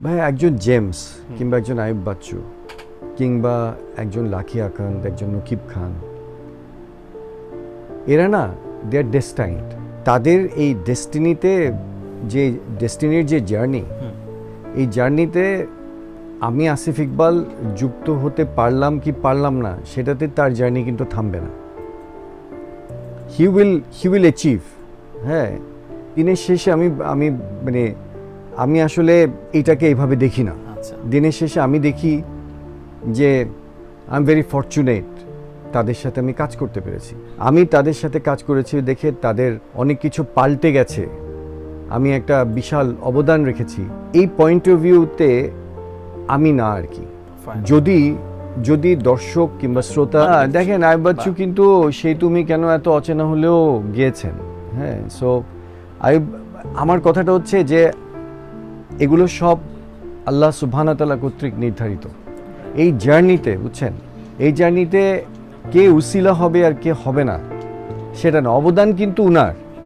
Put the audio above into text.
ভাই একজন জেমস কিংবা একজন আইয়ুব বাচ্চু কিংবা একজন লাকি আকান্ত, একজন নকিব খান, এরা না দে আর ডেস্টাইন্ড। তাদের এই ডেস্টিনির যে জার্নি, এই জার্নিতে আমি আসিফ ইকবাল যুক্ত হতে পারলাম কি পারলাম না, সেটাতে তার জার্নি কিন্তু থামবে না। He will achieve. হ্যাঁ, দিনের শেষে আমি আসলে এইটাকে এইভাবে দেখি না। দিনের শেষে আমি দেখি যে আই এম ভেরি ফরচুনেট, তাদের সাথে আমি কাজ করতে পেরেছি। আমি তাদের সাথে কাজ করেছি দেখে তাদের অনেক কিছু পাল্টে গেছে, আমি একটা বিশাল অবদান রেখেছি। এই পয়েন্ট অফ ভিউতে আমি না আর কি। যদি দর্শক কিংবা শ্রোতা দেখেন, আইয়ুব বাচ্চু কিন্তু সেই তুমি কেন এত অচেনা হলেও গিয়েছেন। হ্যাঁ, সো আমার কথাটা হচ্ছে যে এগুলো সব আল্লাহ সুবহানাহু ওয়া তাআলা কর্তৃক নির্ধারিত। এই জার্নিতে, বুঝছেন, এই জার্নিতে কে উসিলা হবে আর কে হবে না সেটা না, অবদান কিন্তু উনার।